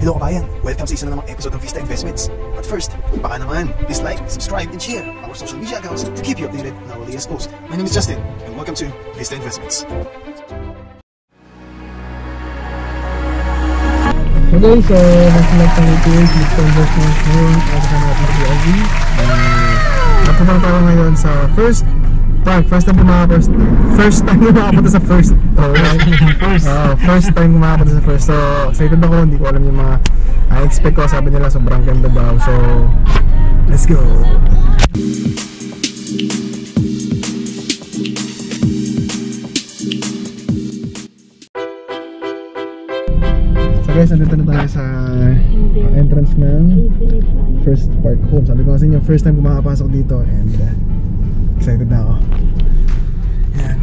Hello kabayan, welcome sa isa na namang episode ng Vista Investments. But first, baka naman, please like, subscribe, and share our social media accounts to keep you updated on our latest post. My name is Justin, and welcome to Vista Investments. So guys, nag-select ang page Vista Investments ngayon. Kasama natin si LV. Nakapunta tayo ngayon sa first time kumakapunta sa first. First time kumakapunta sa first. So excited ako, hindi ko alam yung mga expect ko. Sabi nila sobrang ganda daw. So let's go. So guys, nandito na tayo sa entrance ng First Park Home. Sabi ko kasi inyo, first time kumapasok dito and excited na ako. Yan.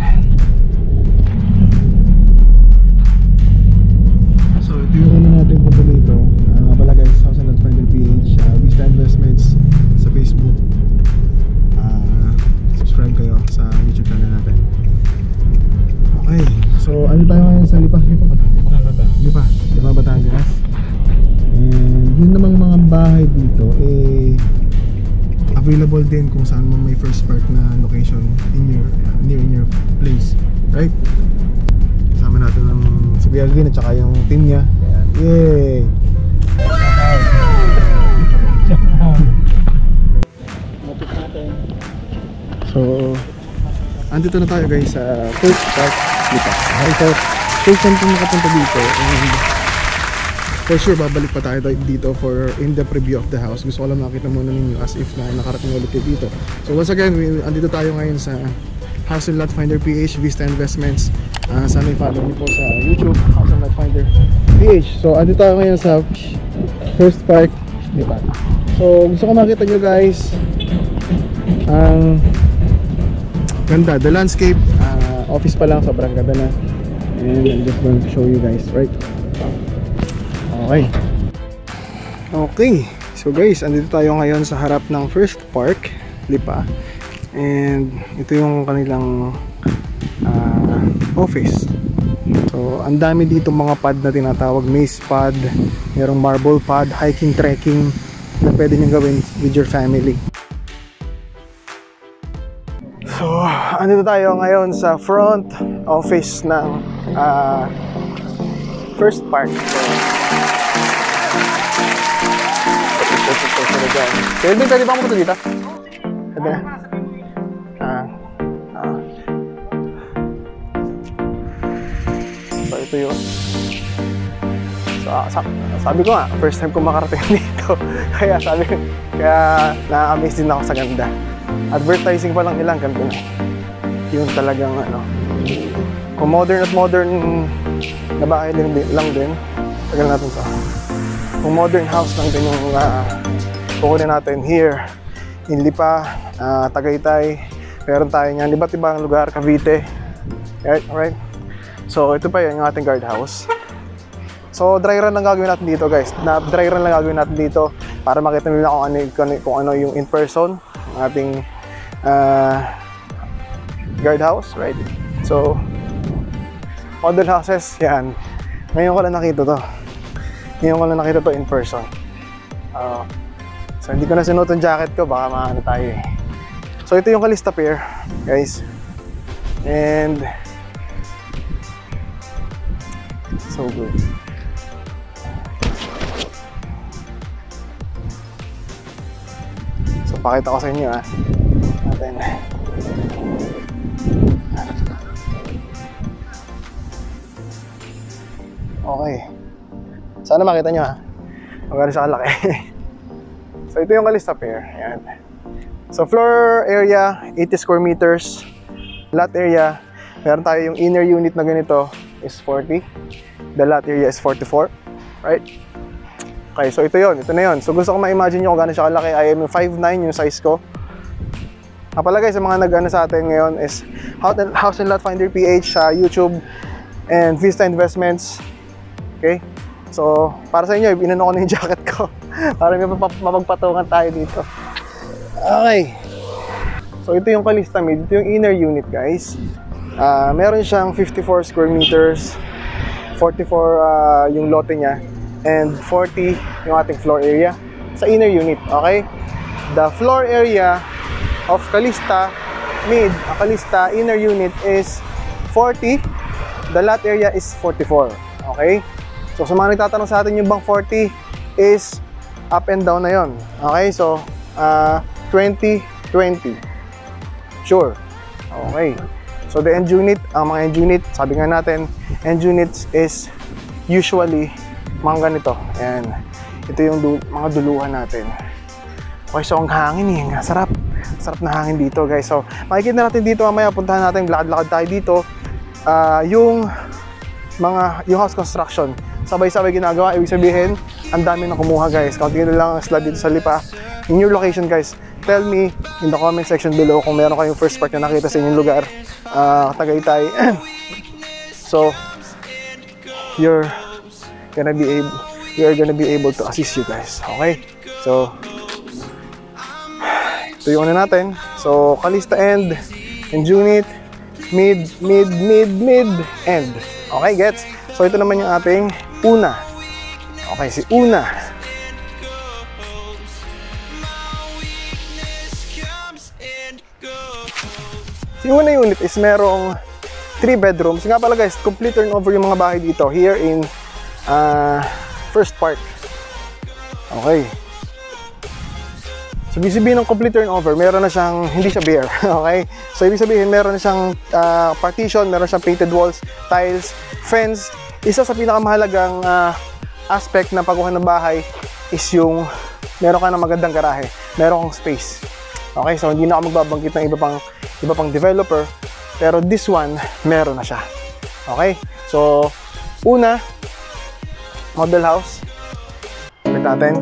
So ito yung una natin punta dito. Nga pala guys, House and Lot Finder PH, Vista Investments sa Facebook. Subscribe kayo sa YouTube channel natin. Okay, so ano tayo ngayon sa Lipa, Batangas. And yun namang mga bahay dito available din kung saan mo may first park na location in your place, right? Kasama natin ng si Bialvin at saka yung team niya. Yay! So andito na tayo guys sa First Park Lipa. So first time kong nakapunta dito and for sure babalik pa tayo dito for in-depth review of the house. Gusto ko lang makita muna ninyo as if na nakarating ulit dito. So once again, andito tayo ngayon sa House and Lot Finder PH, Vista Investments. Sana i-follow niyo po sa YouTube, House and Lot Finder PH. So andito tayo ngayon sa First Park, di ba? So gusto ko makita nyo guys ang ganda, the landscape, office pa lang, sobrang ganda na. And I'm just going to show you guys, right? Okay, so guys, andito tayo ngayon sa harap ng First Park Lipa. And ito yung kanilang office. So ang dami dito mga pad na tinatawag, maze pad, merong marble pad, hiking, trekking na pwede nyo gawin with your family. So andito tayo ngayon sa front office ng First Park. Kelvin, pwede ba pumunta dito? Pwede na. So ito yun. So sabi ko nga, first time ko makarating dito. Kaya na-amaze din ako sa ganda. Advertising pa lang ilang ganda na. Yun talagang kung modern na bahay lang din. Tagal natin sa kung modern house lang din yung kukunin natin here in Lipa, Tagaytay. Meron tayo niyan iba't ibang lugar, Cavite, right? So ito pa yun yung ating guardhouse. So dry run lang gagawin natin dito guys. Dry run lang gagawin natin dito para makita nila kung ano yung in person ng ating guardhouse, right? So model houses, yan. Ngayon ko lang nakita to in person. So hindi ko na sinuot ang jacket ko, baka maano tayo eh. So ito yung Kalista Pier guys. And so good. So pakita ko sa inyo natin. Okay. Sana makita nyo magkano siya kalaki. So ito yung Kalista Pier. Ayan. So floor area 80 square meters. Lot area, meron tayo yung inner unit na ganito is 40. The lot area is 44. Right? Okay, so ito na yun. So gusto ko ma-imagine nyo kung gano'n siya kalaki. I am 5'9" yung size ko. Kapalagay sa mga nag-ano sa atin ngayon is House and Lot Finder PH sa YouTube and Vista Investments. Okay? So, para sa inyo, inano ko na yung jacket ko para may mapagpatungan tayo dito. Okay. So, ito yung Kalista Mid. Ito yung inner unit, guys. Meron siyang 54 square meters. 44 yung lote niya. and 40 yung ating floor area sa inner unit, okay? The floor area of Calista Mid, Calista inner unit is 40. The lot area is 44, okay? So sa mga nagtatanong sa atin, yung bang 40 is up and down na yon, okay? So 20, 20. Sure. Okay. So the end unit, ang mga end unit, sabi nga natin, end units is usually mga ganito. Ayan. Ito yung mga duluhan natin. Okay, so ang hangin eh. Sarap. Sarap na hangin dito, guys. So makikita natin dito mamaya, puntahan natin, lakad-lakad tayo dito. Yung house construction, sabay-sabay ginagawa. Ibig sabihin, ang dami na kumuha, guys. Kaunti na lang ang slab dito sa Lipa. In your location, guys, tell me in the comment section below kung meron kayong first part na nakita sa inyong lugar, Tagaytay. So you're gonna be able to assist you guys, okay? So ito yung ano natin. So Calista end unit, mid, end. Okay, gets? So ito naman yung ating una. Okay, si una. Yung una unit is merong 3 bedrooms. Nga pala guys, complete turnover yung mga bahay dito here in First Park. Okay. So ibig sabihin ng complete turnover, meron na siyang, hindi siya bare. Okay. So ibig sabihin meron na siyang partition, meron siyang painted walls, tiles, fence. Isa sa pinakamahalagang aspect ng pagkuha ng bahay is yung meron ka ng magandang garahe, meron kang space. Okay, so hindi na ako magbabanggit ng iba pang developer, pero this one meron na siya. Okay, so una, model house. Tignan natin.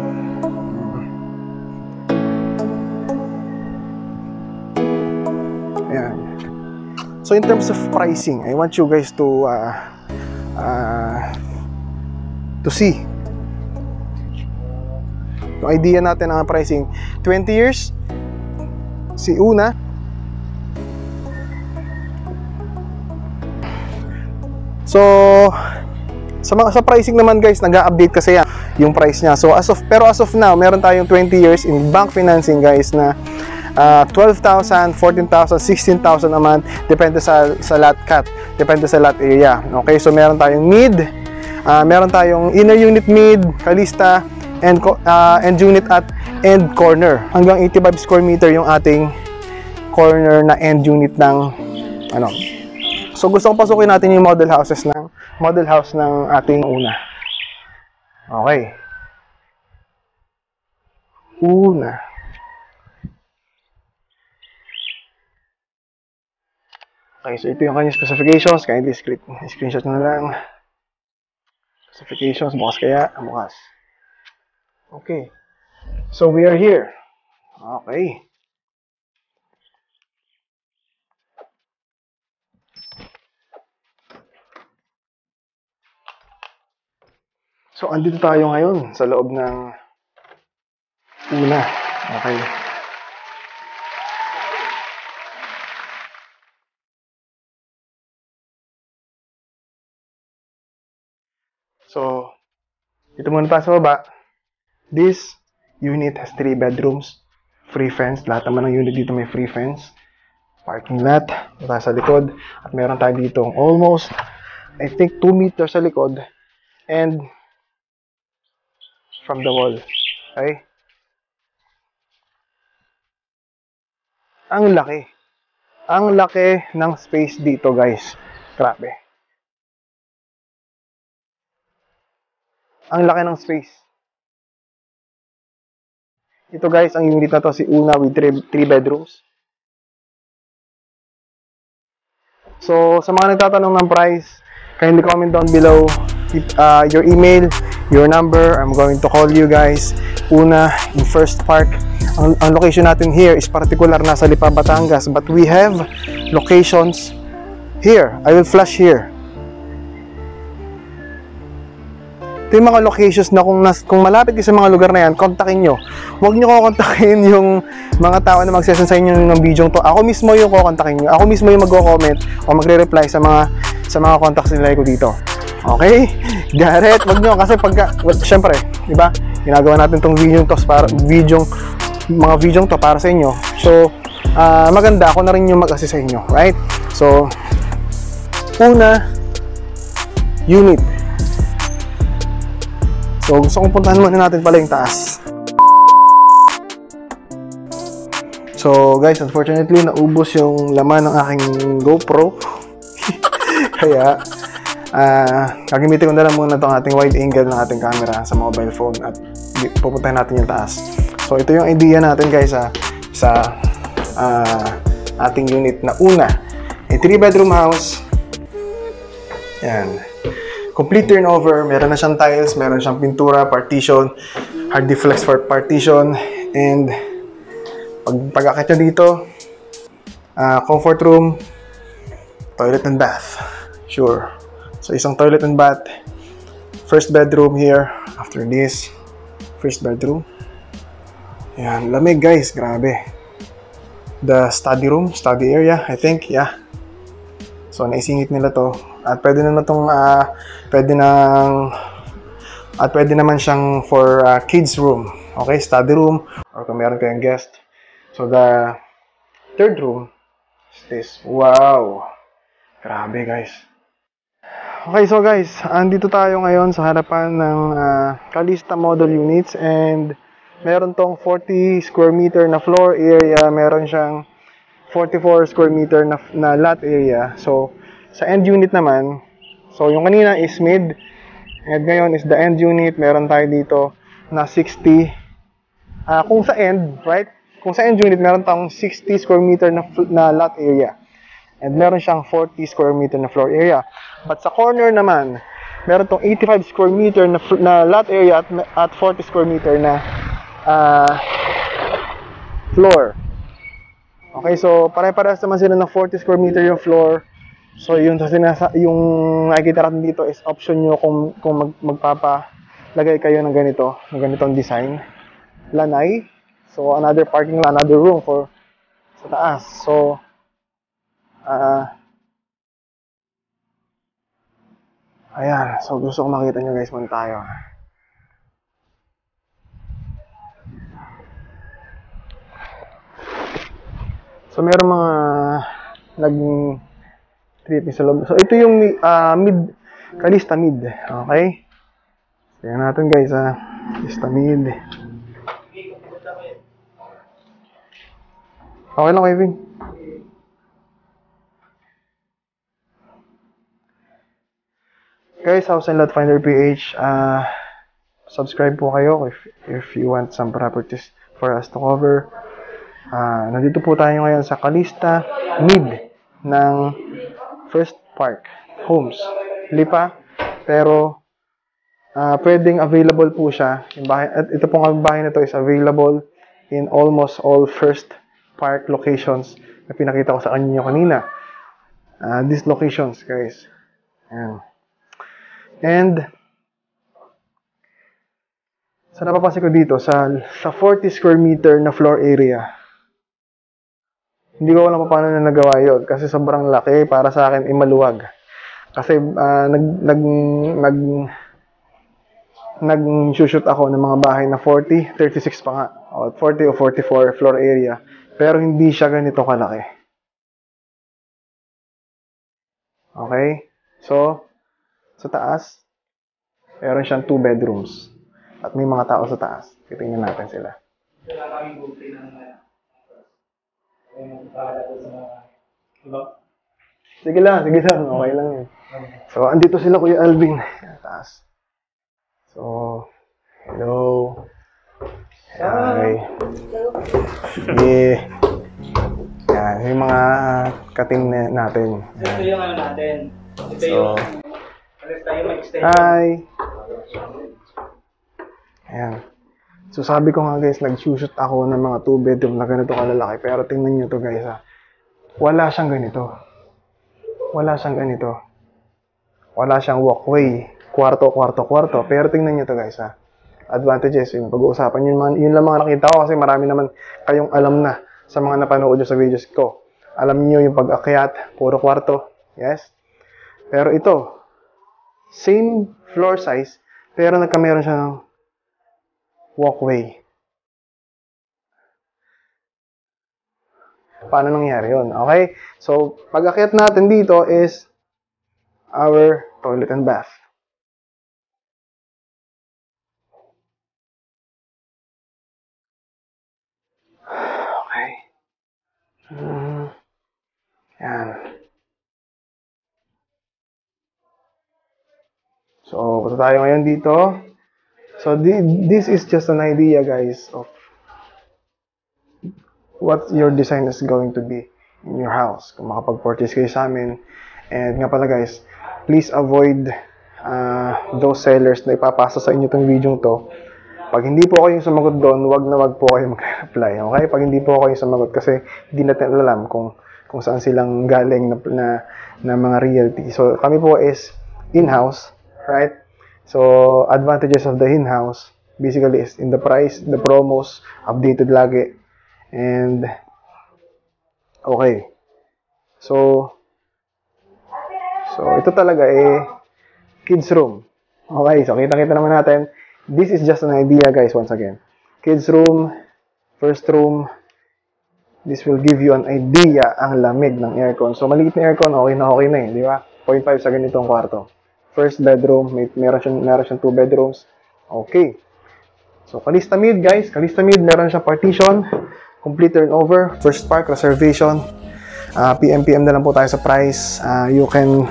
Ayan. So in terms of pricing, I want you guys to see yung idea natin ng pricing. 20 years si una. So sa pricing naman guys, nag-a-update kasi yung price niya. So as of now, meron tayong 20 years in bank financing guys na 12,000, 14,000, 16,000 a month, depende sa lot cut, depende sa lot area. Okay, so meron tayong mid, meron tayong inner unit mid, Calista, and unit at end corner. Hanggang 85 square meter yung ating corner na end unit ng ano. So gusto kong pasukin natin yung model house ng ating una. Okay. Una. Okay, so ito yung kanyang specifications. Kindly screenshot nyo na lang. Specifications, bukas kaya? Bukas. Okay. So we are here. Okay. So andito tayo ngayon sa loob ng una. Okay. So, ito muna tayo sa baba. This unit has 3 bedrooms, free fence. Lahat naman ng unit dito may free fence. Parking lot, tayo sa likod. At meron tayo dito almost, I think 2 meters sa likod. And from the wall. Okay? Ang laki. Ang laki ng space dito guys. Grabe. Ang laki ng space. Ito guys, ang unit na to si una with 3 bedrooms. So, sa mga nagtatanong ng price, kindly comment down below your email, your number. I'm going to call you guys. Una, in First Park. Ang location natin here is particular nasa Lipa, Batangas. But we have locations here. I will flash here. Ito yung mga locations na kung malapit kayo sa mga lugar na yan, kontakin nyo. Huwag nyo kukontakin yung mga tao na magsesend sa inyo ng video to. Ako mismo yung kukontakin nyo. Ako mismo yung mag-comment o magre-reply sa mga contacts nila ko dito. Okay? Garrett, wag nyo kasi pagka, well, syempre, di ba? Ginagawa natin tong video to para mga video to para sa inyo. So, maganda ako na rin yung mag-assist sa inyo, right? So, una, unit. So, gusto kong puntahan muna natin pala yung taas. So, guys, unfortunately, naubos yung laman ng aking GoPro. Kaya, gagamitin ko na lang muna itong ating wide angle ng ating camera sa mobile phone at pupuntahin natin yung taas. So, ito yung idea natin, guys, sa ating unit na una. A 3-bedroom house. Yan. Complete turnover. Meron na siyang tiles, meron siyang pintura, partition, hard deflex for partition, and pag-akit nyo dito, comfort room, toilet and bath. Sure. So, isang toilet and bath. First bedroom here. After this, first bedroom. Yan. Lamig, guys. Grabe. The study room, study area, I think. Yeah. So, naisingit nila to. At pwede naman itong, pwede naman siyang for kids room. Okay, study room. Or kung meron kayong guest. So, the third room is this. Wow! Grabe, guys. Okay, so guys, andito tayo ngayon sa harapan ng Calista Model Units and meron tong 40 square meter na floor area, meron siyang 44 square meter na lot area. So, sa end unit naman, so yung kanina is mid, and ngayon is the end unit, meron tayo dito na 60. Kung sa end, right? Kung sa end unit, meron tayong 60 square meter na lot area. And meron siyang 40 square meter na floor area. But sa corner naman, meron tong 85 square meter na lot area at 40 square meter na floor. Okay, so pare-parehas naman sila ng 40 square meter yung floor. So yung nakikita natin dito is option nyo kung magpapalagay kayo ng ganitong design. Lanay. So another parking lot, another room for sa taas. So ayan, so gusto ko makita nyo guys, muna tayo. So meron mga nag-tripping sa loob. So ito yung mid, Calista mid. Okay? Tingnan natin guys, Calista mid. Okay lang, Kevin. Guys, House and Lot Finder PH, subscribe po kayo if you want some properties for us to cover. Nandito po tayo ngayon sa Calista mid ng First Park Homes. Lipa, pero pwedeng available po siya. At ito pong bahay na to is available in almost all First Park locations na pinakita ko sa kanyo kanina. These locations, guys. Ayan. And sa napapansin ko dito sa 40 square meter na floor area, hindi ko alam paano na nagawa yun kasi sobrang laki para sa akin maluwag. Kasi nag-shoot ako ng mga bahay na 40, 36 pa nga, o 40 o 44 floor area, pero hindi siya ganito kalaki. Okay? So, sa taas, meron siyang 2 bedrooms. At may mga tao sa taas. Titingnan natin sila. Sige lang. Okay lang yun. So, andito sila, Kuya Alvin. Taas. So, hello. Hi. Yeah. Yan, yung mga ka-team natin. Ito yung ano natin. Ito So, yung hi! Ayan. So sabi ko nga guys, nag-shoot ako ng mga 2 bedroom na ganito kalalaki. Pero tingnan nyo to guys ha. Wala siyang ganito. Wala siyang walkway. Kwarto. Pero tingnan nyo to guys ha. Advantages, yung pag-uusapan. Yun lang mga nakita ko kasi marami naman kayong alam na sa mga napanood nyo sa videos ko. Alam niyo yung pag-akyat, puro kwarto. Yes? Pero ito, Same floor size, pero nagkameron siya ng walkway. Paano nangyari yun? Okay? So, pag-akyat natin dito is our toilet and bath. Okay. Yan. So, punta tayo ngayon dito. So, this is just an idea, guys, of what your design is going to be in your house. Kung makapag-purchase kayo sa amin. And nga pala, guys, please avoid those sellers na ipapasa sa inyo itong video to. Pag hindi po kayo sumagot doon, wag na wag po kayo mag-reply. Okay? Pag hindi po kayo sumagot kasi hindi natin alam kung saan silang galing na mga realty. So, kami po is in-house, right? So, advantages of the in-house basically is in the price, the promos, updated lagi. And, okay. So, ito talaga kids room. Okay, so kita-kita naman natin. This is just an idea, guys, once again. Kids room, first room. This will give you an idea ang lamig ng aircon. So, maliit na aircon, okay na eh, di ba? 0.5 sa ganitong kwarto. First bedroom, meron siyang 2 bedrooms. Okay. So, Kalistamid, guys. Kalistamid, meron siyang partition. Complete turnover. First park, reservation. PM na lang po tayo sa price. You can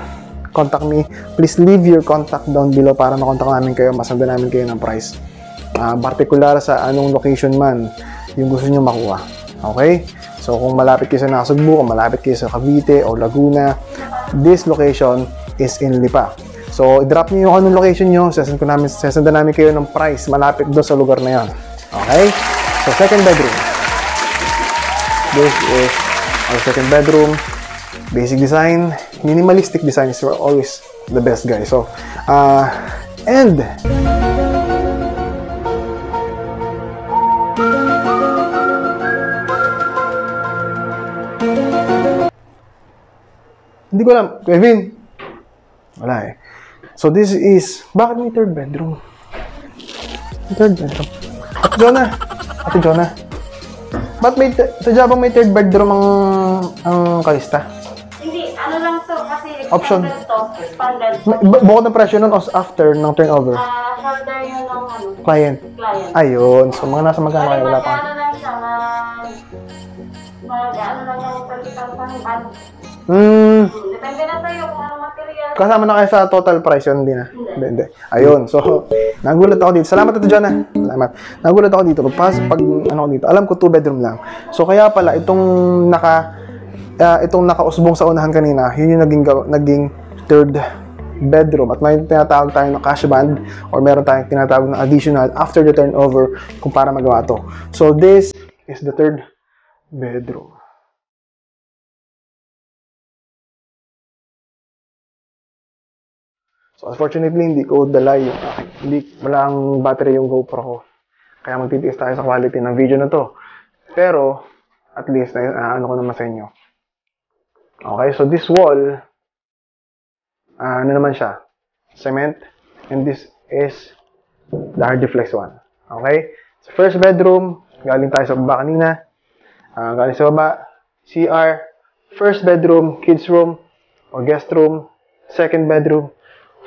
contact me. Please leave your contact down below para makontak namin kayo. Masanda namin kayo ng price. Particular sa anong location man yung gusto nyo makuha. Okay? So, kung malapit kayo sa Nasugbu, kung malapit kayo sa Cavite o Laguna, this location is in Lipa. So, i-drop nyo yung anong location nyo. Sesenda namin kayo ng price malapit doon sa lugar na yan. Okay? So, second bedroom. This is our second bedroom. Basic design. Minimalistic design is always the best, guys. So, and hindi ko alam. Kevin? Wala eh. So, this is... Bakit may third bedroom? Third bedroom. Ate Jonah. Ba't may... Sadya bang may third bedroom ang Kalista? Hindi. Ano lang to? Kasi Option. Expanded to. Bukod ng presyo nun o after ng turnover? Shoulder yun ng Client. Ayun. So, mga nasa magkano kayo? Wala pa. Ano lang siya? Ano lang yung pagkikal sa band. Depende na sa'yo kung ano material. Kasama na kayo sa total price yun, hindi na? Hindi. Ayun. So, nagulat ako dito. Salamat ito dyan, ha? Salamat. Nagulat ako dito. Pag ano ko dito, alam ko 2 bedroom lang. So, kaya pala, itong nakausbong sa unahan kanina, yun yung naging third bedroom. At may tinatawag tayo ng cash band or meron tayong tinatawag ng additional after the turnover kung para magawa to. So, this is the third bedroom. So, unfortunately, hindi ko dala yung wala ang battery yung GoPro ko. Kaya magtitiis tayo sa quality ng video na to. Pero, at least, ano ko naman sa inyo. Okay, so this wall, ano naman siya? Cement. And this is the Hardiflex one. Okay? So, first bedroom, galing tayo sa baba kanina. Galing sa baba, CR. First bedroom, kids room, or guest room. Second bedroom,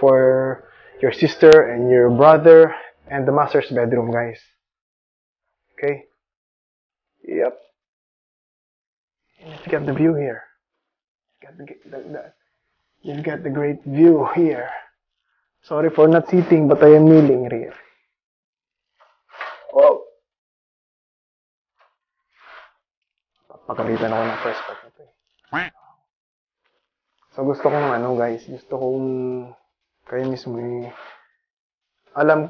for your sister and your brother, and the master's bedroom, guys. Okay? Yep. You've got the view here. You've got the great view here. Sorry for not sitting, but I am kneeling here. Oh! Pagkalitan ako ng perspective na to eh. So gusto kong guys, gusto kong kayo mismo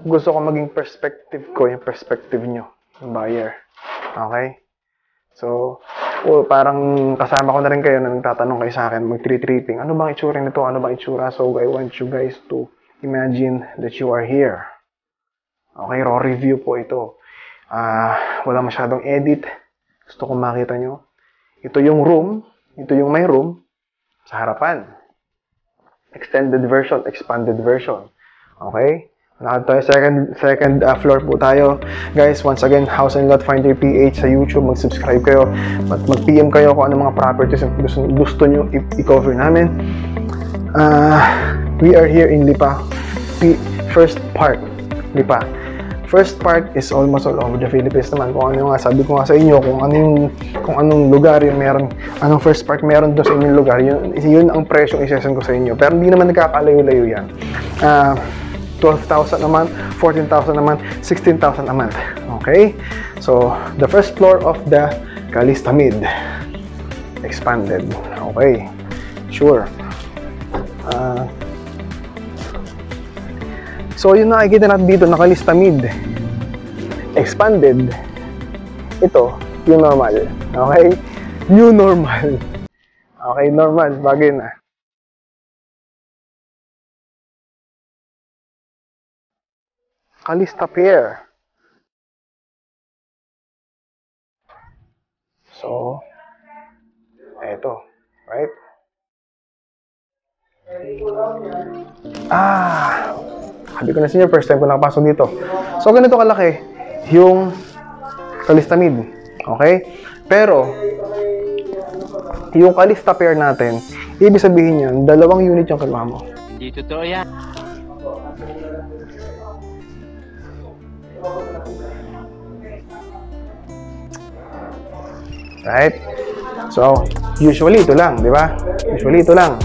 gusto ko maging perspective ko, yung perspective nyo, yung buyer. Okay? So, parang kasama ko na rin kayo na nagtatanong kayo sa akin, mag-treating. Ano bang itsura nito? Ano bang itsura? So, I want you guys to imagine that you are here. Okay, raw review po ito. Wala masyadong edit. Gusto kong makita nyo. Ito yung room. Ito yung may room sa harapan. extended version, expanded version. Okay? Tayo, second floor po tayo. Guys, once again, House and Lot Finder PH sa YouTube. Mag-subscribe kayo. Mag-PM kayo kung ano mga properties na gusto nyo i-cover namin. We are here in Lipa. First Park, Lipa. First Park is almost all over the Philippines naman. Kung ano nga, sabi ko nga sa inyo, kung anong lugar yung meron, anong First Park meron doon sa inyong lugar, yun ang presyong isesend ko sa inyo. Pero hindi naman nagkakalayo-layo yan. 12,000 a month, 14,000 a month, 16,000 a month. Okay? So, the first floor of the Calista Mid. Expanded. Okay. Sure. So, yung nakikita natin dito na Calista Mid. Expanded. Ito, yung normal. Okay? New normal. Okay, normal. Bagay na. Calista Pier. So, eto, right? Sabi ko na sa inyo, first time ko nakapasok dito. So, ganito kalaki yung Calista Mid. Okay? Pero, yung Calista Pier natin, ibig sabihin yan, 2 unit yung kinuha mo. Hindi totoo yan. Right? So, usually ito lang, di ba? Usually ito lang.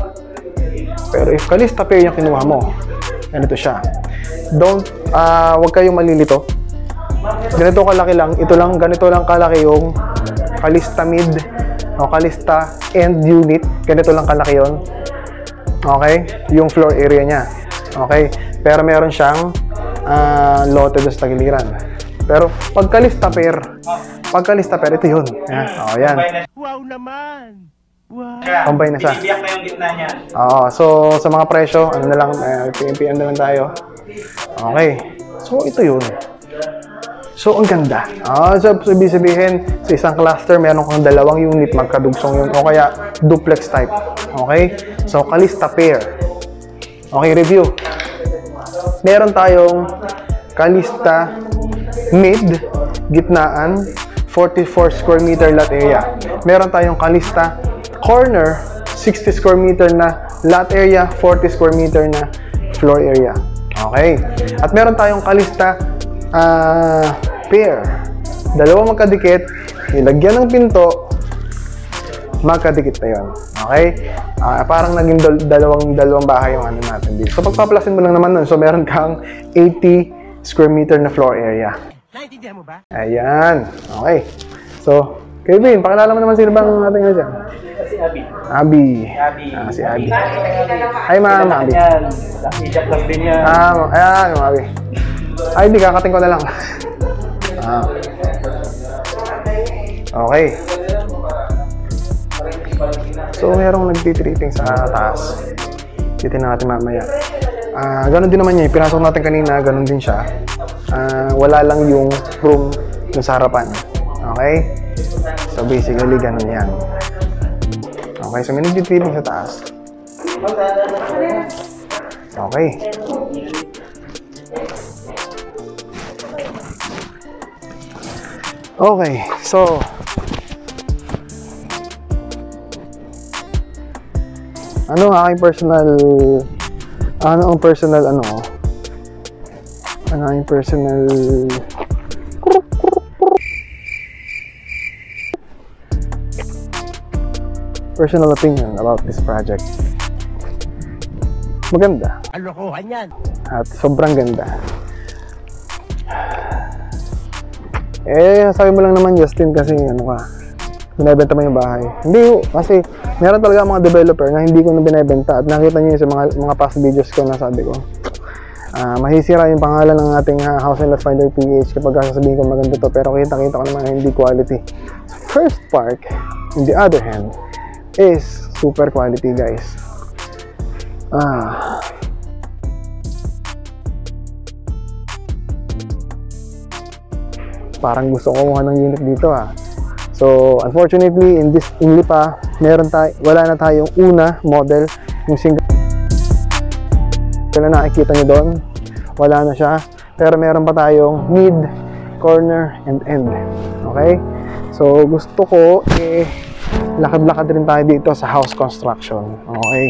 Pero if Calista Pier yung kinuha mo, ganito siya. Wag kayong malilito. Ganito kalaki lang, ganito lang kalaki yung Calista Mid o Calista End Unit. Ganito lang kalaki yon. Okay? Yung floor area niya. Okay? Pero meron siyang lote doon sa tagiliran. Pero pag Calista Pier, ito yun. Yan. Wow naman! Wow! Combine na siya. Binibiyak na yung gitna niya. So sa mga presyo, ano na lang, PM na lang tayo. Okay. So ito yun. So ang ganda. So sabihin, sa isang cluster, meron kang 2 unit, magkadugsong yun. O kaya duplex type. Okay? So Calista Pier. Okay, review. Meron tayong Calista Mid, gitnaan, 44 square meter lot area. Meron tayong Calista Corner, 60 square meter na lot area, 40 square meter na floor area. Okay. At meron tayong Calista Pier. 2 magkadikit, ilagyan ng pinto, magkadikit na yun. Okay? Parang naging dalawang bahay yung ano natin dito. So pagpaplasin mo lang naman nun, so meron kang 80 square meter na floor area. Naintindihan mo ba? Ayan. Okay. So, Kevin, pakilala mo naman sino bang ating ano dyan? Si Abby. Abby. Si Abby. Hi, ma'am. Abby. Yan. Asia Plus din yan. Ayan, Abby. Ay, di, kakating ko na lang. Okay. So, merong nagtitripping sa taas. Titignan natin mamaya. Ganon din naman niya. Pinasok natin kanina, ganon din siya. Wala lang yung room dun sa harapan. Okay? So basically, ganon yan. Okay, so may nagtitripping sa taas. Okay. Okay, so ano ang aking personal personal opinion about this project. Maganda. Alokohan yan. At sobrang ganda. Sabi mo lang naman, Justin, kasi ano ka, binibenta mo yung bahay. Hindi, kasi meron talaga mga developer na hindi ko na binibenta. At nakita niyo sa mga past videos ko na sabi ko, mahisira yung pangalan ng ating House and Lot Finder PH kapag sasabihin ko maganda to, pero kita-kita ko naman na hindi quality. So, First Park, on the other hand, is super quality, guys. Parang gusto ko kumuha ng unit dito So unfortunately in Lipa, wala na tayong una model, yung single na nakikita nyo doon, wala na siya. Pero meron pa tayong mid, corner, and end. Okay? So, gusto ko, lakad-lakad rin tayo dito sa house construction. Okay?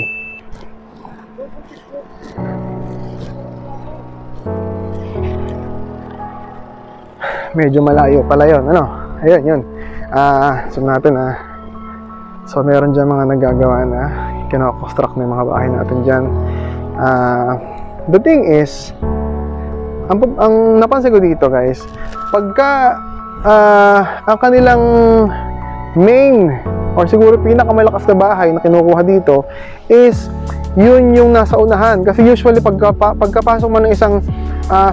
Medyo malayo pala yun. Ano? Ayun, yun. So natin so meron dyan mga nagagawa na kinoconstruct na yung mga bahay natin dyan. The thing is, ang napansin ko dito guys, pagka ang kanilang main or siguro pinakamalakas na bahay na kinukuha dito is yun yung nasa unahan. Kasi usually pagkapasok mo ng isang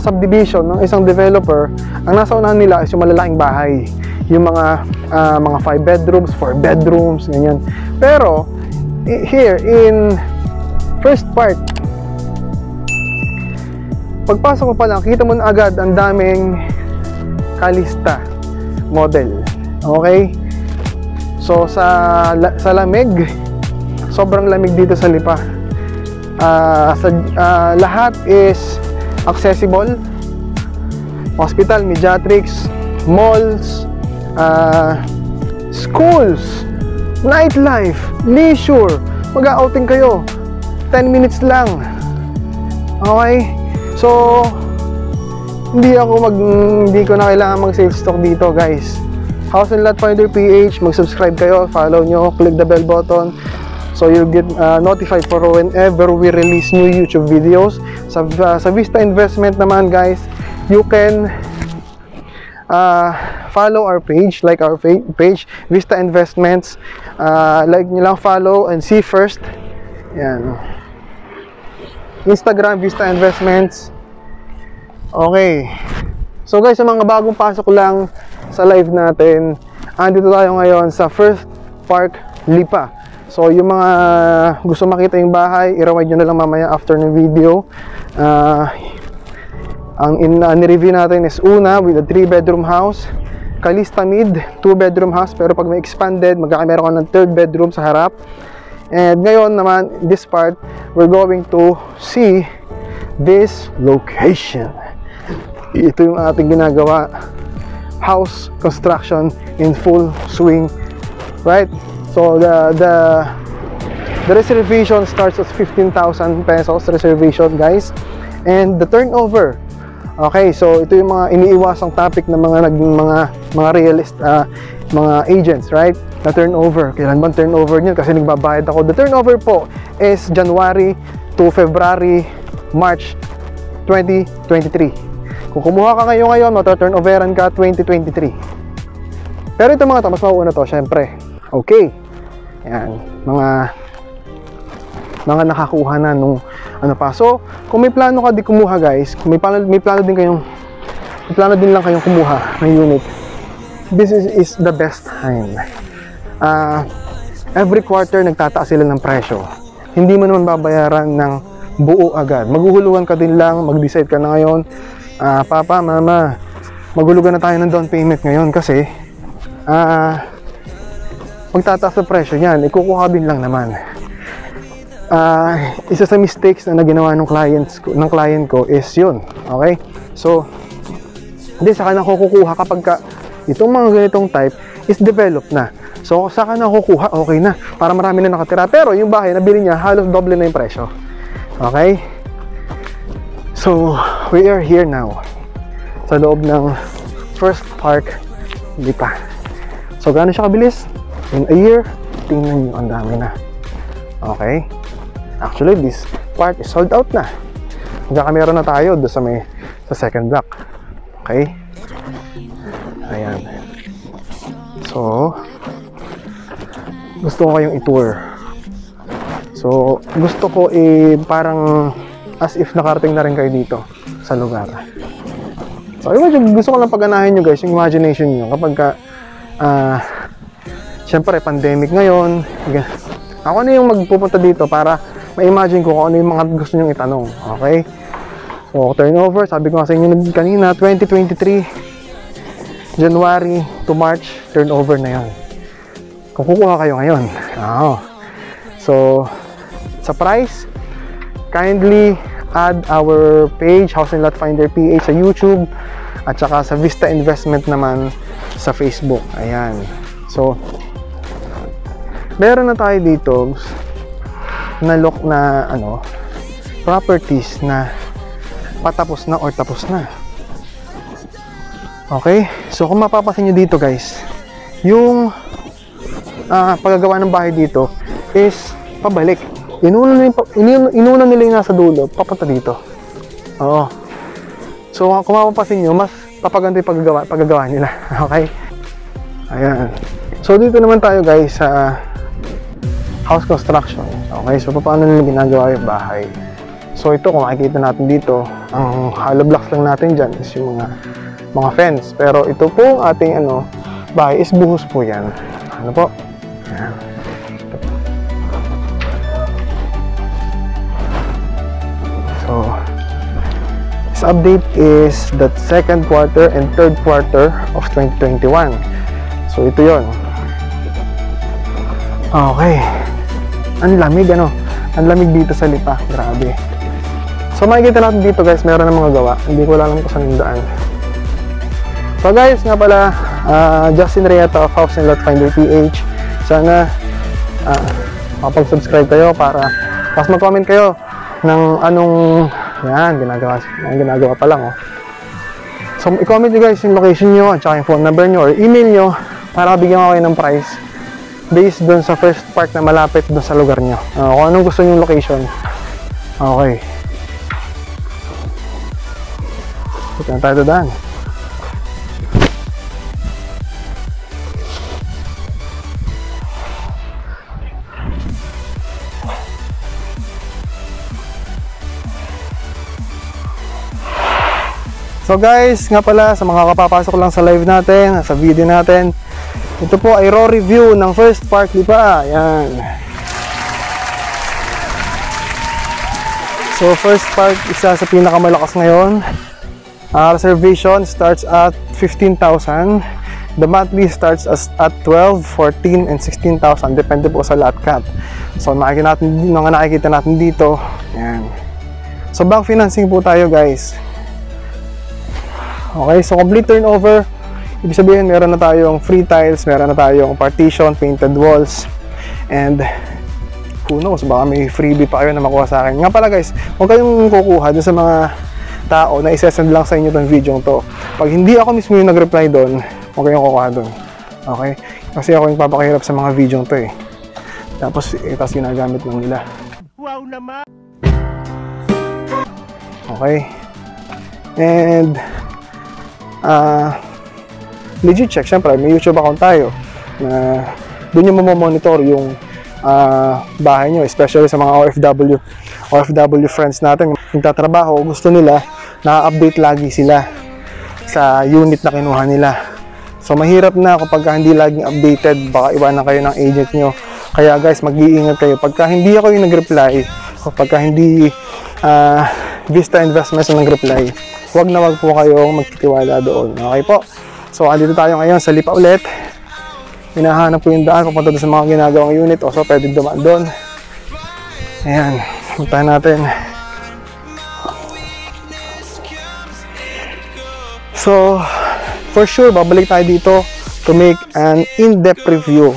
subdivision ng isang developer, ang nasa unahan nila is yung malalaking bahay, yung mga 5 bedrooms, 4 bedrooms, ganyan. Pero here in first part, pagpasok mo pa lang, kita mo na agad ang daming Calista model. Okay? So sa lamig, sobrang lamig dito sa Lipa. Lahat is accessible. Hospital, Mediatrix, malls, schools, nightlife, leisure. Mag-outing kayo, 10 minutes lang. Okay? So hindi ko na kailangan mag-sales stock dito guys. House and Lot Finder PH, mag-subscribe kayo, follow nyo, click the bell button so you'll get notified for whenever we release new YouTube videos. Sa Vista Investment naman guys, you can follow our page, like our page, Vista Investments. Like nyo lang, follow and see first. Yan. Instagram, Vista Investments. Okay. So guys, sa mga bagong pasok lang sa live natin, andito tayo ngayon sa First Park Lipa. So yung mga gusto makita yung bahay, i-rewind nyo na lang mamaya after ng video. Ang ni-review natin is una with a 3-bedroom house, Calista mid, 2-bedroom house, pero pag may expanded, magkakameron ka ng 3rd bedroom sa harap. And ngayon naman, this part, we're going to see this location. Ito yung ating ginagawa, house construction in full swing, right? So the reservation starts at 15,000 pesos reservation guys, and the turnover. Okay, so ito yung mga iniiwasang topic ng mga realist, mga agents, right? Na turnover. Kailan ba turnover niyo? Kasi nagbabayad ako. The turnover po is January to February, March 2023. Kung kumuha ka ngayon, mata-turnoveran ka 2023. Pero ito mga to, mas mauuna to, syempre. Okay. Yan, mga nakakuha na nung ano pa. So, kung may plano ka di kumuha guys, kung may plano din lang kayong kumuha ng unit, this is the best time. Every quarter nagtataas sila ng presyo. Hindi mo naman babayaran ng buo agad. Maghuhulugan ka din lang, mag-decide ka na ngayon, Papa, Mama, maghulugan na tayo ng down payment ngayon kasi magtataas na presyo niyan, ikukuha din lang naman. Isa sa mistakes na ginawa ng client ko is yun. Okay? So, hindi saka na kukuha kapag itong mga ganitong type is developed na. So, saka na kukuha, okay na. Para marami na nakatira. Pero yung bahay, nabili niya, halos doble na yung presyo. Okay? So, we are here now sa loob ng First Park Lipa. So, gaano siya kabilis? In a year, tingnan nyo, ang dami na. Okay? Actually, this part is sold out na. Magkakamera na tayo doon sa second block. Okay? Ayan. So, gusto ko kayong i-tour. So, gusto ko parang as if nakarating na rin kayo dito sa lugar. So, gusto ko lang pagganahin nyo guys, yung imagination nyo kapag syempre, pandemic ngayon. Ako na yung magpupunta dito para ma-imagine ko kung ano yung mga gusto nyong itanong. Okay? So, turnover, sabi ko nga sa inyo kanina, 2023, January to March, turnover na yun. Kung kukuha kayo ngayon. So, sa price, kindly add our page, House and Lot Finder PH sa YouTube, at saka sa Vista Investment naman sa Facebook. Ayan. So, meron na tayo dito na properties na patapos na or tapos na. Okay? So, kung mapapansin nyo dito guys, yung paggagawa ng bahay dito is pabalik. Inuna nila yung nasa dulo, papunta dito. Oo. So, kung mapapansin nyo, mas papaganda yung paggagawa nila. Okay? Ayan. So, dito naman tayo guys sa house construction. Okay? So, paano nila ginagawa yung bahay? So, ito kung makikita natin dito, ang hollow blocks lang natin dyan is yung mga fence. Pero ito po ating bahay is buhos po yan. Ano po? Ayan. So, this update is the second quarter and third quarter of 2021. So, ito yon. Okay. Ang lamig, Ang lamig dito sa Lipa. Grabe. So, makikita natin dito guys, meron ng mga gawa. Hindi ko alam kung saan yung daan. So guys, nga pala, Justin Rieta of House and Lot Finder PH. Sana makapag-subscribe kayo para mas mag-comment kayo ng anong ginagawa pa lang. So i-comment nyo guys yung location nyo at saka yung phone number nyo or email nyo para bigyan ko kayo ng price based dun sa first part na malapit dun sa lugar nyo. Kung anong gusto nyo yung location. Okay. Ito na tayo daan. So guys, nga pala sa mga kapapasok lang sa live natin, sa video natin, ito po ay raw review ng first part Lipa. Ayan. So first part, isa sa pinakamalakas ngayon. Reservation starts at 15,000. The monthly starts at 12, 14, and 16,000. Depende po sa lot cut. So nakikita natin dito. Ayan. So bank financing po tayo guys. Okay, so complete turnover. Ibig sabihin, meron na tayong free tiles, meron na tayong partition, painted walls, and who knows, baka may freebie pa kayo na makuha sa akin. Nga pala guys, huwag kayong kukuha dun sa mga tao na isesend lang sa inyo itong video to. Pag hindi ako mismo yung nag-reply doon, huwag kayong kukuha doon. Okay? Kasi ako yung papakahirap sa mga video to eh. Tapos ginagamit lang nila. Wow naman! Okay? And legit check, syempre may YouTube account tayo na doon yung mamomonitor yung bahay nyo, especially sa mga OFW friends natin yung tatrabaho, gusto nila na-update lagi sila sa unit na kinuha nila. So mahirap na kapag hindi laging updated, baka iwanan kayo ng agent nyo. Kaya guys, mag-iingat kayo pagka hindi ako yung nag-reply o pagka hindi Vista Investments yung nag-reply, wag po kayong magtitiwala doon. Okay po? So, andito tayo ngayon sa Lipa ulit. Hinahanap po yung daan papunta doon sa mga ginagawang unit. O, so, pwede dumaan doon. Ayan. Puntahan natin. So, for sure, babalik tayo dito to make an in-depth review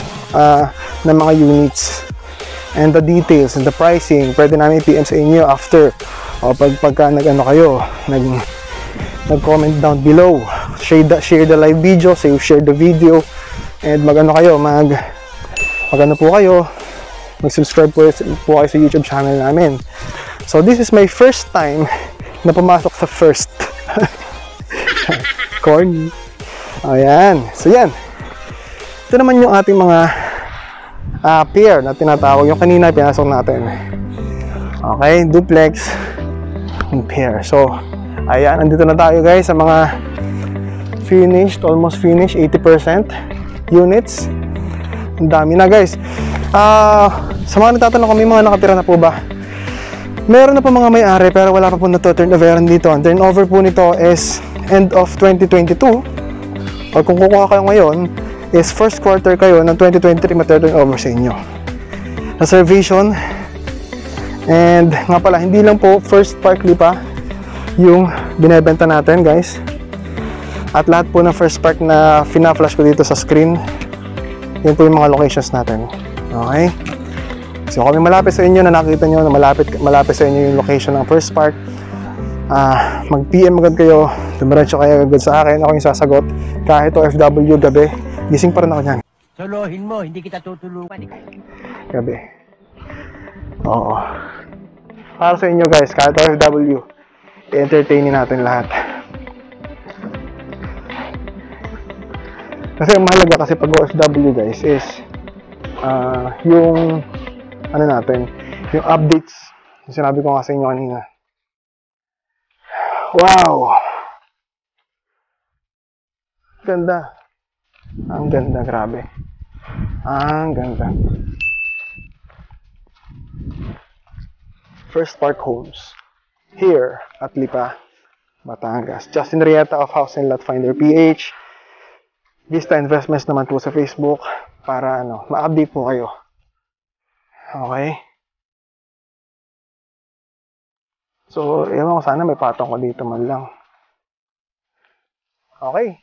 ng mga units and the details and the pricing. Pwede namin PM sa inyo after. O, pagka nag-comment down below, share the live video, share the video, and mag-subscribe po kayo sa YouTube channel namin. So this is my first time na pumasok sa first. Corny. Ayan. So yan. Ito naman yung ating mga pair na tinatawag, yung kanina pinasok natin. Okay, duplex and pair. So ayan, andito na tayo guys sa mga finished, almost finished, 80% units. Ang dami na guys. Sa mga nagtatanong kung may mga nakatira na po ba, meron na po mga may-ari pero wala pa po na turnover dito. Ang turnover po nito is end of 2022, or kung kukuha kayo ngayon is first quarter kayo ng 2023 ma-turnover sa inyo. Reservation And nga pala, hindi lang po First Park Lipa yung binebenta natin, guys. At lahat po ng First Park na fina-flash ko dito sa screen, yun po yung mga locations natin. Okay? So kung may malapit sa inyo na nakita nyo na malapit sa inyo yung location ng First Park, mag-PM agad kayo, dumiretso kayo agad sa akin, ako yung sasagot. Kahit OFW gabi, gising pa rin ako niyan. Solohin mo, hindi kita tutulungan. Gabi. Oo. Para sa inyo guys, kahit OFW, i-entertainin natin lahat. Kasi ang mahalaga kasi pag OFW guys is yung ano natin, yung updates. Yung sinabi ko nga sa inyo kanina. Wow! Ganda. Ang ganda, grabe. Ang ganda. First Park Homes. Here at Lipa, Batangas. Justin Rieta of House and Lot Finder PH. Vista Investments naman po sa Facebook para ma-update po kayo. Okay? So, ewan ko, sana may patong ko dito man lang. Okay.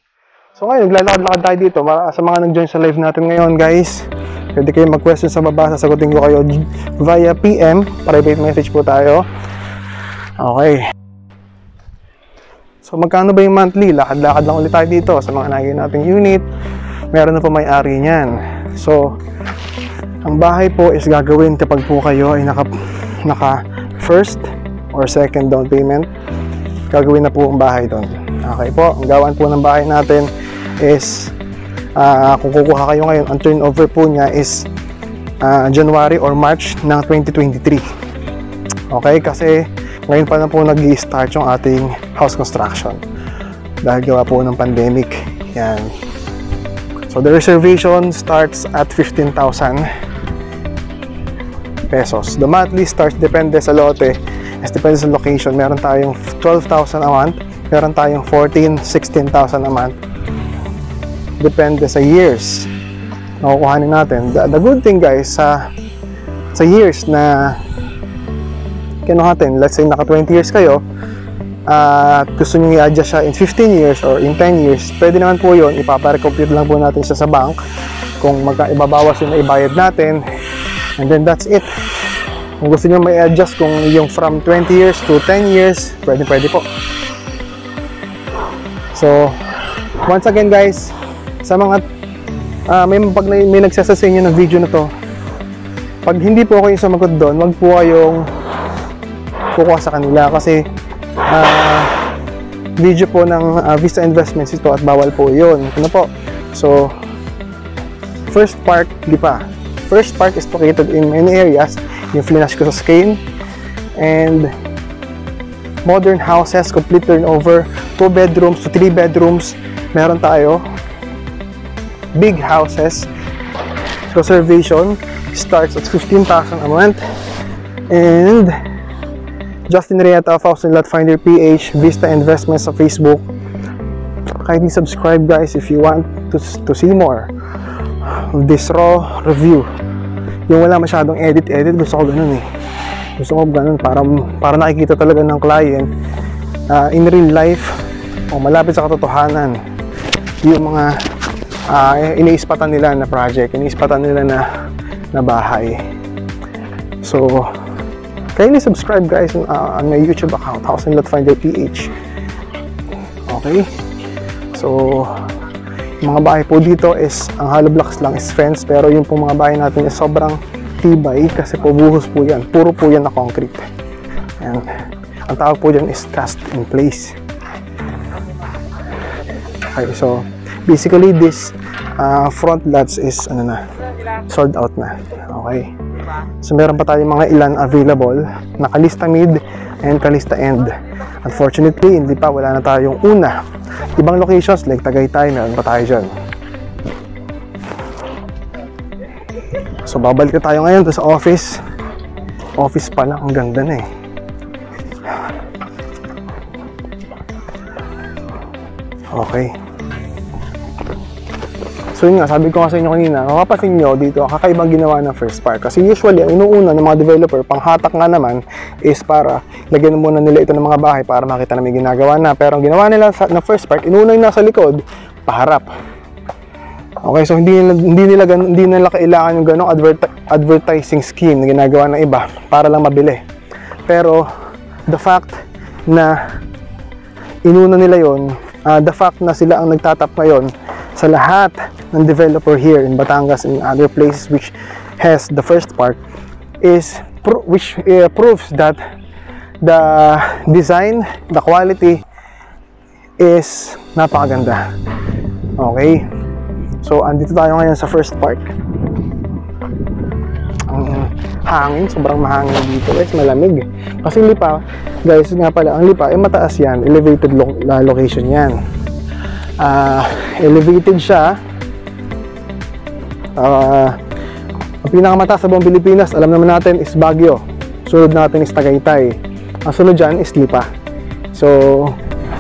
So ngayon, naglalakad-lakad tayo dito. Sa mga nag-join sa live natin ngayon, guys, pwede kayo mag-question sa baba. Sasagutin ko kayo via PM. Private message po tayo. Okay. So, magkano ba yung monthly? Lakad-lakad lang ulit tayo dito sa mga naging nating unit. Meron na po may-ari niyan. So, ang bahay po is gagawin kapag po kayo ay naka first or second down payment. Gagawin na po ang bahay doon. Okay po, ang gawan po ng bahay natin is kung kukuha kayo ngayon, ang turnover po niya is January or March ng 2023. Okay, kasi ngayon pa na po nag-i-start yung ating house construction dahil gawa po ng pandemic. Yan. So the reservation starts at 15,000 pesos. The monthly starts depende sa lote, depende sa location. Meron tayong 12,000 a month, meron tayong 14,000, 16,000 a month. Depende sa years na kukuhanin natin. The good thing guys, sa years na kinuhatin, let's say naka 20 years kayo, at gusto nyo i-adjust siya in 15 years or in 10 years, pwede naman po yun. Ipapa-recompute lang po natin siya sa bank kung ibabawas yung naibayad natin, and then that's it. Kung gusto nyo may adjust kung yung from 20 years to 10 years, pwede po. So once again guys, sa mga pag may nagsasa sa inyo ng video na to, pag hindi po ako yung sumagot doon, wag po kayong kukuha sa kanila kasi video po ng Vista Investments ito at bawal po yun. Ano po? So First Park Lipa. First Park is located in many areas. Yung flash ko sa screen, and modern houses, complete turnover, 2 bedrooms to 3 bedrooms. Meron tayo big houses. Reservation starts at 15,000 a month, and Justin Rieta of House and Lot Finder PH, Vista Investments sa Facebook. Kindly subscribe guys if you want to see more of this raw review. Yung wala masyadong edit, gusto ko ganun eh. Gusto ko ganun para nakikita talaga ng client in real life o malapit sa katotohanan yung mga iniispatan nila na project, iniispatan nila na bahay. So kindly subscribe guys on my YouTube account, House and Lot Finder PH. Okay? So yung mga bahay po dito is, ang hollow blocks lang is fence, pero yung po mga bahay natin is sobrang tibay kasi po buhos po yan. Puro po yan na concrete. And ang tawag po dyan is cast in place. Okay, so basically this front lots is sold out na. Okay. So meron pa tayong mga ilan available na kalista mid and kalista end. Unfortunately, hindi pa, wala na tayong una. Ibang locations like Tagaytay, meron pa tayo dyan. So babalik na tayo ngayon sa office. Office pa lang, ang ganda na eh. Okay. So So yun nga, sabi ko nga sa inyo kanina, mapapansin nyo dito, kakaibang ginawa ng First Park. Kasi usually, ang inuuna ng mga developer, panghatak nga naman, is para lagyan muna nila ito ng mga bahay para makita na may ginagawa na. Pero ang ginawa nila na First Park, inuuna yung nasa likod, paharap. Okay, so hindi nila kailangan yung ganong advertising scheme na ginagawa ng iba para lang mabili. Pero the fact na inuna nila yon, the fact na sila ang nagtatap ngayon sa lahat ng developer here in Batangas and other places which has the First Park is proves that the design, the quality is napakaganda. Okay, so andito tayo ngayon sa First Park. Ang hangin, sobrang mahangin dito guys, malamig. Kasi Lipa, guys, nga pala, ang Lipa ay mataas yan, elevated location yan. Elevated siya. Ang pinakamataas sa buong Pilipinas, alam naman natin, is Baguio. Sunod natin is Tagaytay. Ang sunod dyan is Lipa. So,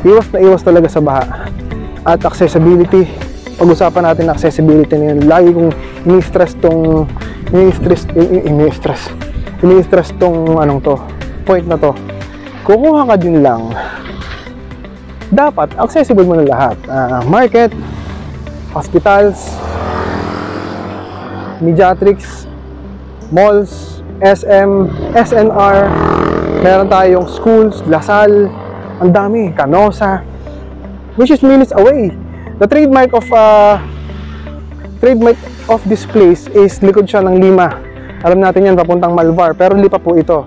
iwas na iwas talaga sa baha. At accessibility, pag-usapan natin na accessibility na yun. Lagi kong ini-stress tong anong to, point na to. Kukuha ka din lang, dapat accessible mo na lahat. Market, hospitals, mediatrix, malls, SM, SNR, meron tayong schools, Lasal, ang dami, Canosa, which is minutes away. The trademark of this place is likod siya ng Lima. Alam natin yan, papuntang Malvar, pero Lipa po ito.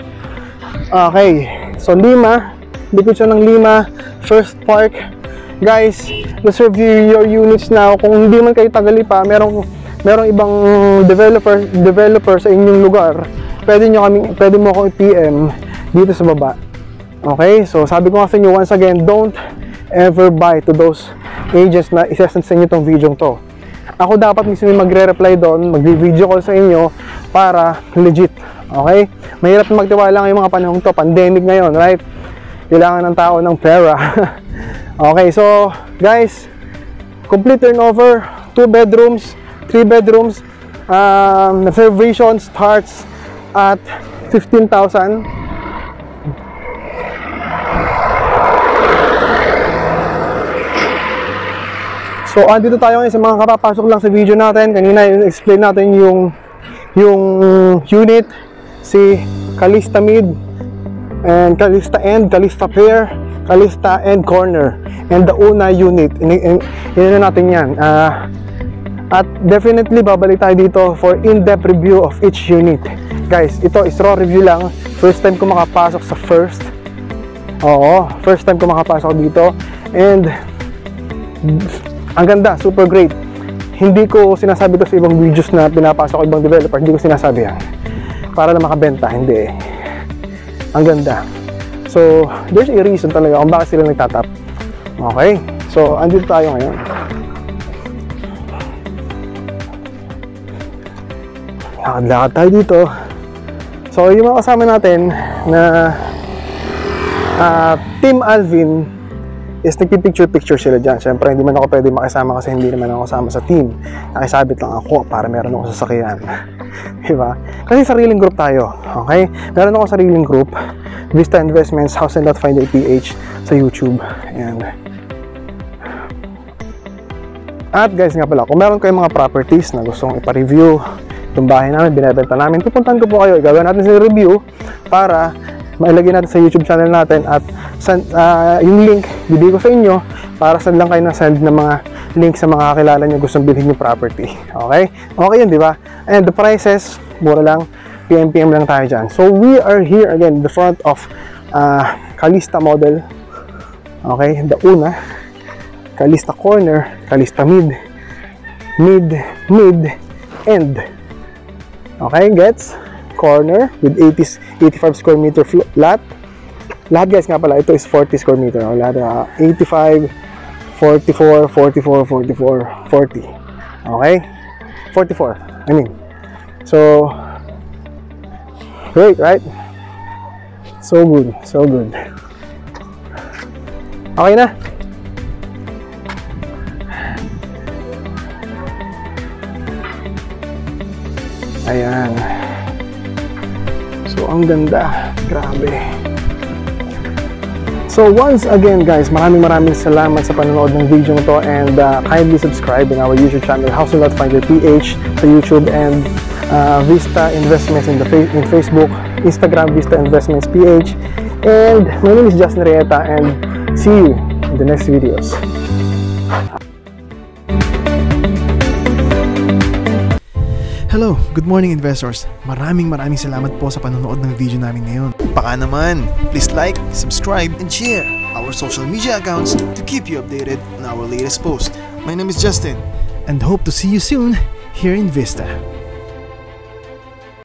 Okay, so Lima, likod siya ng Lima, First Park. Guys, reserve your units now. Kung hindi man kayo taga Lipa, merong ibang developer sa inyong lugar, pwede mo ako i-PM dito sa baba. Okay, so sabi ko nga sa inyo once again, don't ever buy to those agents na isasend sa inyo itong video to. Ako dapat mismo magre-reply doon, magvi-video call sa inyo para legit. Okay? Mahirap magtiwala ngayong mga panahon to, pandemic ngayon, right? Kailangan ng tao ng pera. Okay, so guys, complete turnover, 2 bedrooms, 3 bedrooms, reservation starts at 15,000. So, andito tayo ngayon sa mga kapapasok lang sa video natin. Kanina, explain natin yung unit, si Calista Mid, and Calista End, Calista Pair, Calista End Corner, and the Una unit. Ina natin yan. At definitely, babalik tayo dito for in-depth review of each unit. Guys, ito is raw review lang. First time ko makapasok sa First. Oo, first time ko makapasok dito. And ang ganda, super great. Hindi ko sinasabi to sa ibang videos na pinapasok ko ibang developer. Hindi ko sinasabi yan para na makabenta, hindi eh. Ang ganda. So, there's a reason talaga kung bakit sila nagtatap. Okay? So, andito tayo ngayon. Lakad-lakad tayo dito. So, yung mga kasama natin na Team Alvin is nagpipicture-picture sila dyan. Siyempre, hindi man ako pwede makisama kasi hindi naman ako kasama sa team. Nakisabit lang ako para meron ako sasakyan. Diba? Kasi sariling group tayo. Okay? Meron ako sariling group. Vista Investments, House and Lot Finder PH sa YouTube. Ayan. At guys nga pala, kung meron kayong mga properties na gustong ipa-review, itong bahay namin, binibenta namin, pupuntahan ko po kayo. Gagawin natin sa review para mailagay natin sa YouTube channel natin at yung link bibigay ko sa inyo para send lang kayo na send ng mga link sa mga kakilala nyo gustong bilhin yung property. Okay? Okay yun, di ba? And the prices, mura lang, PM lang tayo dyan. So we are here again in the front of Calista model. Okay? The Una, Calista Corner, Calista Mid, End. Okay, gets? Corner with 85 square meter lot. Lahat guys nga pala, ito is 40 square meter. Lahat 85, 44, 44, 44, 40. Okay? 44, I mean. So, great, right? So good, so good. Okay na? Ayan. So, ang ganda. Grabe. So, once again guys, maraming salamat sa panonood ng video to, and kindly subscribe in our YouTube channel, House and Lot Finder PH sa YouTube, and Vista Investments in Facebook, Instagram, Vista Investments PH. And my name is Justin Rieta, and see you in the next videos. Hello, good morning investors. Maraming salamat po sa panonood ng video namin ngayon. Baka naman, please like, subscribe, and share our social media accounts to keep you updated on our latest post. My name is Justin, and hope to see you soon here in Vista.